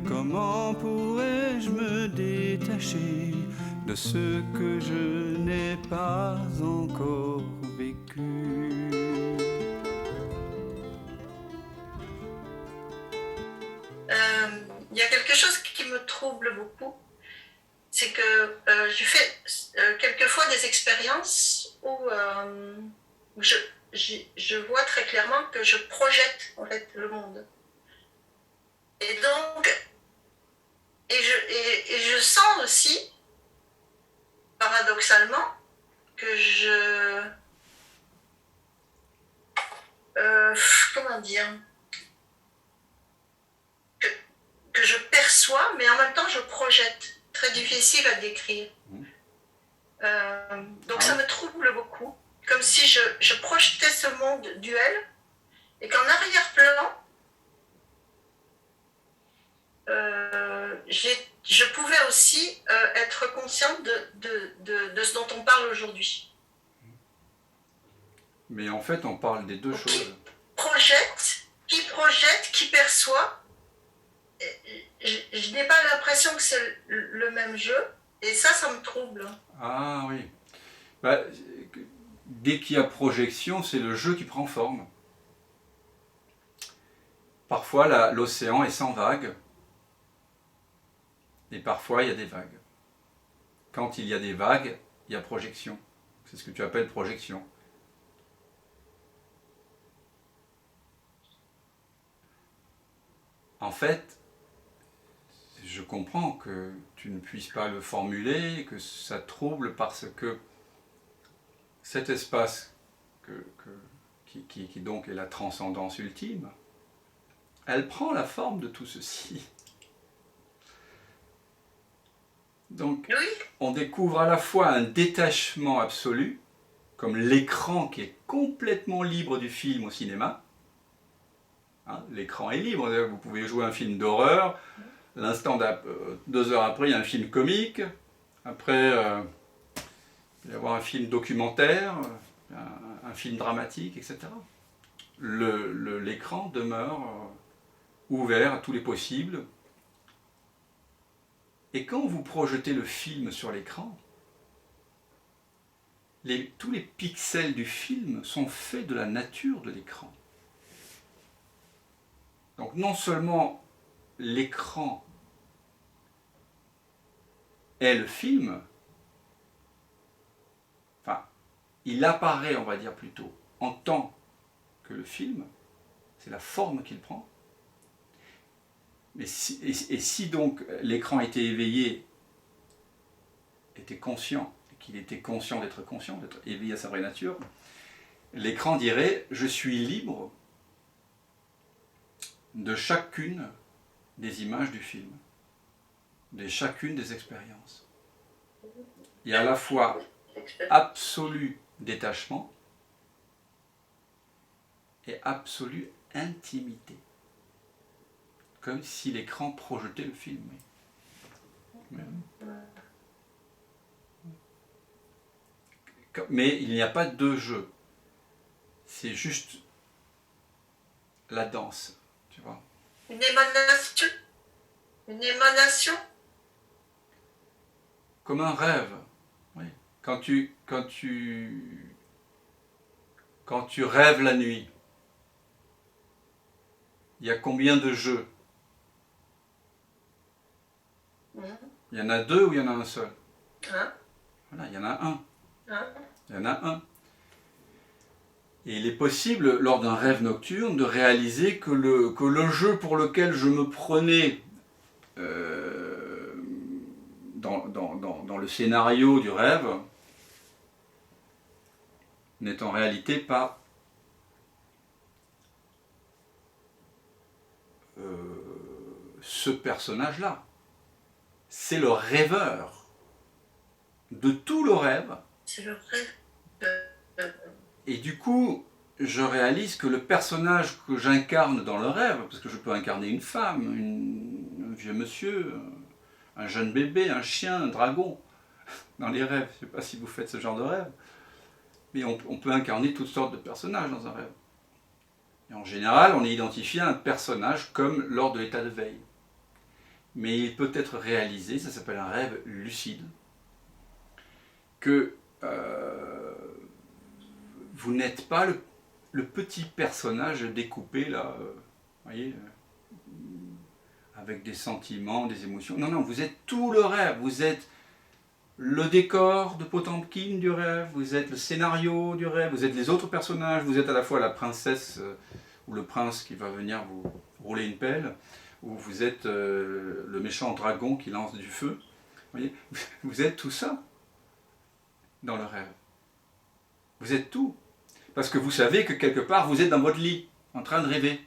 Comment pourrais-je me détacher de ce que je n'ai pas encore vécu? Il y a quelque chose qui me trouble beaucoup, c'est que j'ai fait quelquefois des expériences où je vois très clairement que je projette en fait le monde. Et donc, et je sens aussi, paradoxalement, que comment dire, que, que je perçois, mais en même temps je projette. Très difficile à décrire. Donc ça me trouble beaucoup. Comme si je projetais ce monde duel et qu'en arrière-plan, je pouvais aussi être consciente de ce dont on parle aujourd'hui. Mais en fait, on parle des deux Donc, choses. Qui projette, qui perçoit. Je n'ai pas l'impression que c'est le même jeu, et ça me trouble. Ah oui. Bah, dès qu'il y a projection, c'est le jeu qui prend forme. Parfois, l'océan est sans vagues. Et parfois, il y a des vagues. Quand il y a des vagues, il y a projection. C'est ce que tu appelles projection. En fait, je comprends que tu ne puisses pas le formuler, que ça trouble parce que cet espace qui donc est la transcendance ultime, elle prend la forme de tout ceci. Donc, Oui. on découvre à la fois un détachement absolu, comme l'écran qui est complètement libre du film au cinéma. Hein, l'écran est libre, vous pouvez jouer un film d'horreur, l'instant 2 heures après, il y a un film comique, après, il va y avoir un film documentaire, un film dramatique, etc. L'écran demeure ouvert à tous les possibles. Et quand vous projetez le film sur l'écran, tous les pixels du film sont faits de la nature de l'écran. Donc non seulement l'écran est le film, enfin, il apparaît, on va dire plutôt, en tant que le film, c'est la forme qu'il prend. Mais si donc l'écran était éveillé, était conscient, qu'il était conscient, d'être éveillé à sa vraie nature, l'écran dirait « je suis libre de chacune des images du film, de chacune des expériences. » Il y a à la fois absolu détachement et absolue intimité. Comme si l'écran projetait le film. Mais il n'y a pas de jeu. C'est juste la danse, tu vois. Une émanation. Une émanation. Comme un rêve. Oui. Quand tu rêves la nuit, il y a combien de jeux? Il y en a 2 ou il y en a un seul? Voilà, il y en a un. Il y en a un. Et il est possible, lors d'un rêve nocturne, de réaliser que le jeu pour lequel je me prenais dans le scénario du rêve n'est en réalité pas ce personnage-là. C'est le rêveur de tout le rêve. C'est le rêve. Et du coup, je réalise que le personnage que j'incarne dans le rêve, parce que je peux incarner une femme, un vieux monsieur, un jeune bébé, un chien, un dragon, dans les rêves. Je ne sais pas si vous faites ce genre de rêve, mais on peut incarner toutes sortes de personnages dans un rêve. Et en général, on est identifié à un personnage comme lors de l'état de veille. mais il peut être réalisé, ça s'appelle un rêve lucide, que vous n'êtes pas le petit personnage découpé là, voyez, avec des sentiments, des émotions. Non, non, vous êtes tout le rêve, vous êtes le décor de Potemkin du rêve, vous êtes le scénario du rêve, vous êtes les autres personnages, vous êtes à la fois la princesse ou le prince qui va venir vous rouler une pelle, ou vous êtes le méchant dragon qui lance du feu. Vous voyez, vous êtes tout ça dans le rêve. Vous êtes tout. Parce que vous savez que quelque part, vous êtes dans votre lit, en train de rêver.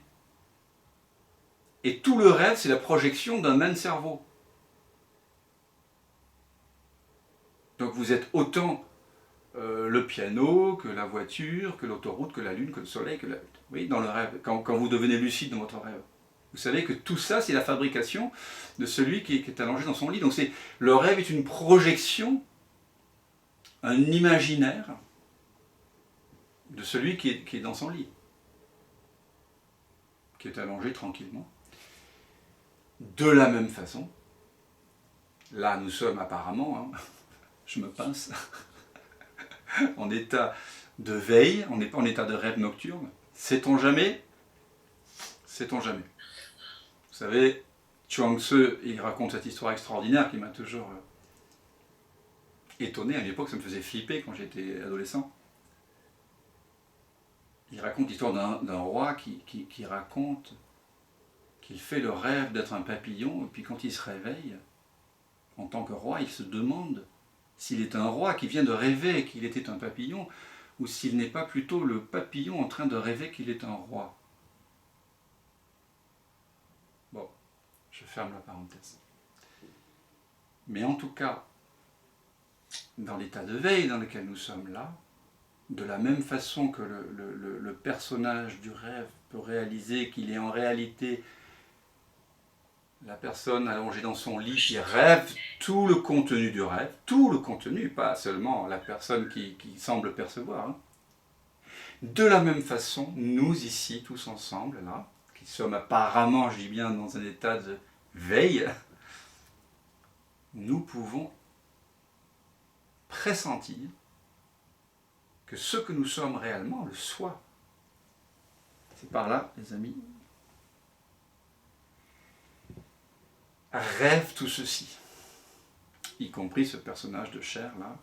Et tout le rêve, c'est la projection d'un même cerveau. Donc vous êtes autant le piano, que la voiture, que l'autoroute, que la lune, que le soleil, que la... Oui, dans le rêve, quand vous devenez lucide dans votre rêve. Vous savez que tout ça, c'est la fabrication de celui qui est allongé dans son lit. Donc le rêve est une projection, un imaginaire de celui qui est dans son lit, qui est allongé tranquillement. De la même façon, là nous sommes apparemment, hein, je me pince, en état de veille, on n'est pas en état de rêve nocturne. Sait-on jamais? Sait-on jamais? Vous savez, Chuang Tzu, il raconte cette histoire extraordinaire qui m'a toujours étonné. À l'époque, ça me faisait flipper quand j'étais adolescent. Il raconte l'histoire d'un roi qui raconte qu'il fait le rêve d'être un papillon, et puis quand il se réveille, en tant que roi, il se demande s'il est un roi qui vient de rêver qu'il était un papillon, ou s'il n'est pas plutôt le papillon en train de rêver qu'il est un roi. Bon, je ferme la parenthèse. Mais en tout cas, dans l'état de veille dans lequel nous sommes là, de la même façon que le personnage du rêve peut réaliser qu'il est en réalité la personne allongée dans son lit qui rêve tout le contenu du rêve, tout le contenu, pas seulement la personne qui semble percevoir. Hein. De la même façon, nous ici, tous ensemble, là, qui sommes apparemment, je dis bien, dans un état de veille, nous pouvons pressentir que ce que nous sommes réellement, le soi, c'est par là, les amis, rêve tout ceci, y compris ce personnage de chair là,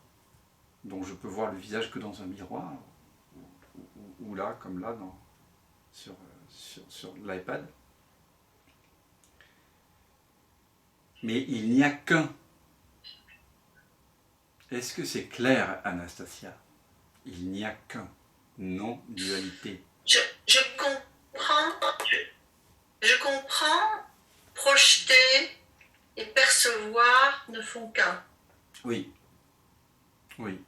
dont je peux voir le visage que dans un miroir, ou là, comme là, sur l'iPad. Mais il n'y a qu'un. Est-ce que c'est clair, Anastasia? Il n'y a qu'un. Non-dualité. Je comprends, projeter et percevoir ne font qu'un. Oui. Oui.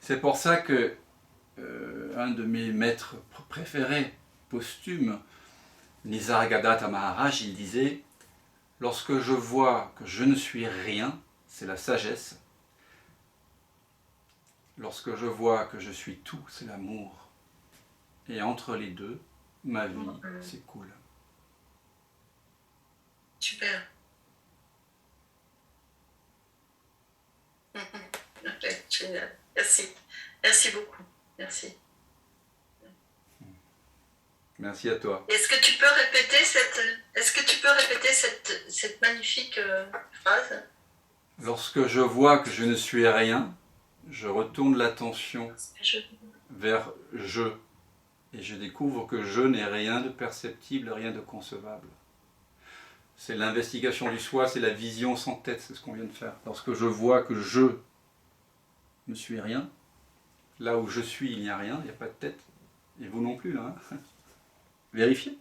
C'est pour ça que un de mes maîtres préférés, posthume, Nisargadatta Maharaj, il disait « Lorsque je vois que je ne suis rien, c'est la sagesse. Lorsque je vois que je suis tout, c'est l'amour. Et entre les deux, ma vie s'écoule. » Super. Ok, génial. Merci. Merci beaucoup. Merci. Merci à toi. Est-ce que tu peux répéter cette magnifique phrase? Lorsque je vois que je ne suis rien, je retourne l'attention vers je, et je découvre que je n'ai rien de perceptible, rien de concevable. C'est l'investigation du soi, c'est la vision sans tête, c'est ce qu'on vient de faire. Lorsque je vois que je ne suis rien, là où je suis, il n'y a rien, il n'y a pas de tête, et vous non plus, là. Hein. Vérifiez.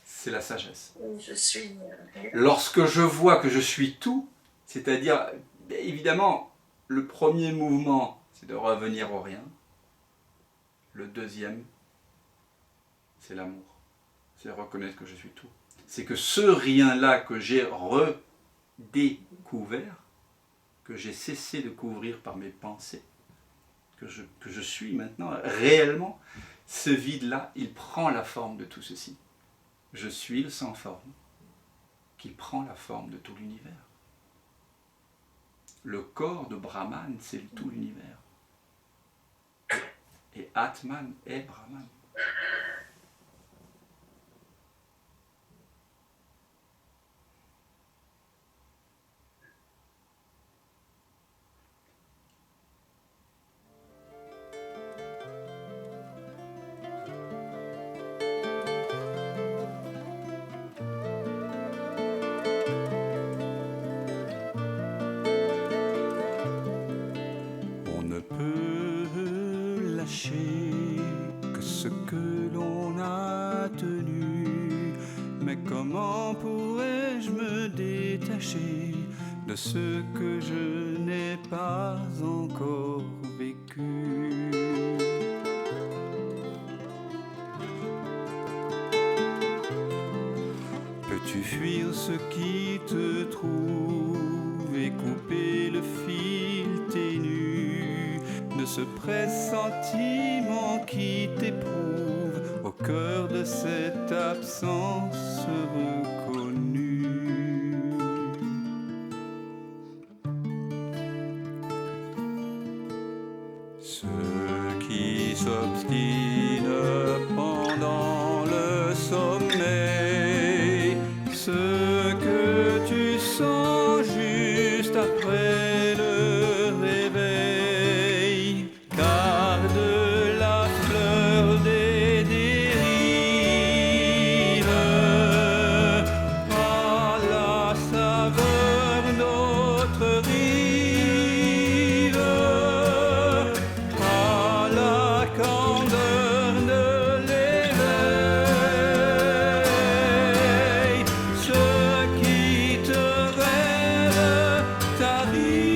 C'est la sagesse. Je suis... Lorsque je vois que je suis tout, c'est-à-dire, évidemment, le premier mouvement, c'est de revenir au rien. Le deuxième, c'est l'amour. C'est reconnaître que je suis tout. C'est que ce rien-là que j'ai redécouvert, que j'ai cessé de couvrir par mes pensées, que je suis maintenant réellement, ce vide-là, il prend la forme de tout ceci. Je suis le sans forme, qui prend la forme de tout l'univers. Le corps de Brahman, c'est tout l'univers. Et Atman est Brahman. Que ce que l'on a tenu, mais comment pourrais-je me détacher de ce que je n'ai pas encore vécu? Peux-tu fuir ce qui te trouve et couper le fil ténu de ce pressentiment qui t'éprouve au cœur de cette absence reconnue? Ceux qui s'obstinent pendant le sommeil, ce que tu sens juste après le réveil, garde la fleur des dérives à la saveur d'autres rives, à la candeur de l'éveil. Ce qui te rêve t'arrive.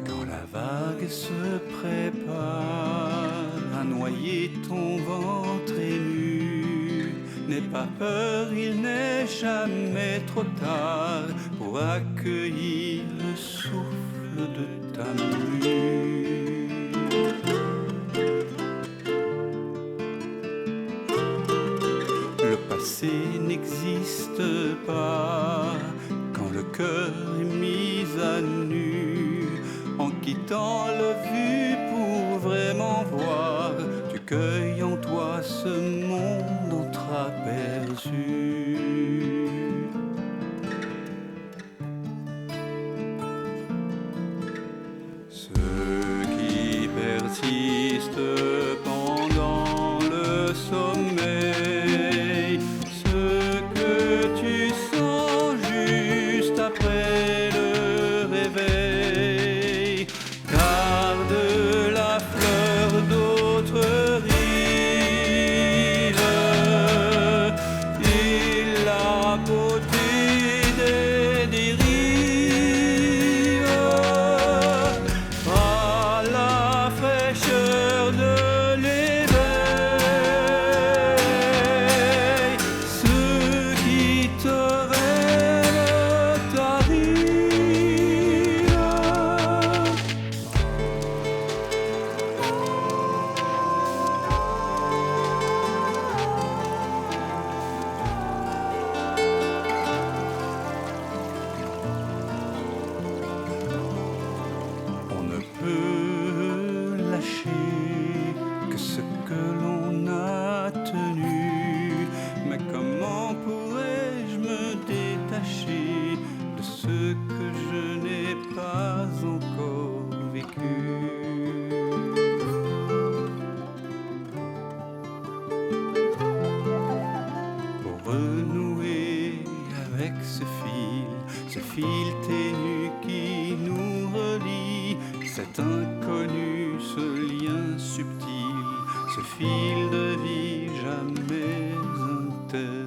Quand la vague se prépare à noyer ton ventre ému, n'aie pas peur, il n'est jamais trop tard pour accueillir le souffle de ta mue. Le passé n'existe pas quand le cœur est mis à nu. En quittant le vu pour vraiment voir, tu cueilles en toi ce monde entreaperçu. Ceux qui persistent pendant le sommeil, ce que tu sens juste après le réveil, garde la fleur d'autres rives et la beauté des dérives à la fraîcheur de l'éveil. Ce qui te rêve t'arrive. On ne peut lâcher que ce que l'on a tenu, mais comment pourrais-je me détacher de ce que je n'ai pas encore vécu? Pour renouer avec ce fil ténu qui nous relie, cet inconnu, ce lien subtil, ce fil de vie jamais interrompu.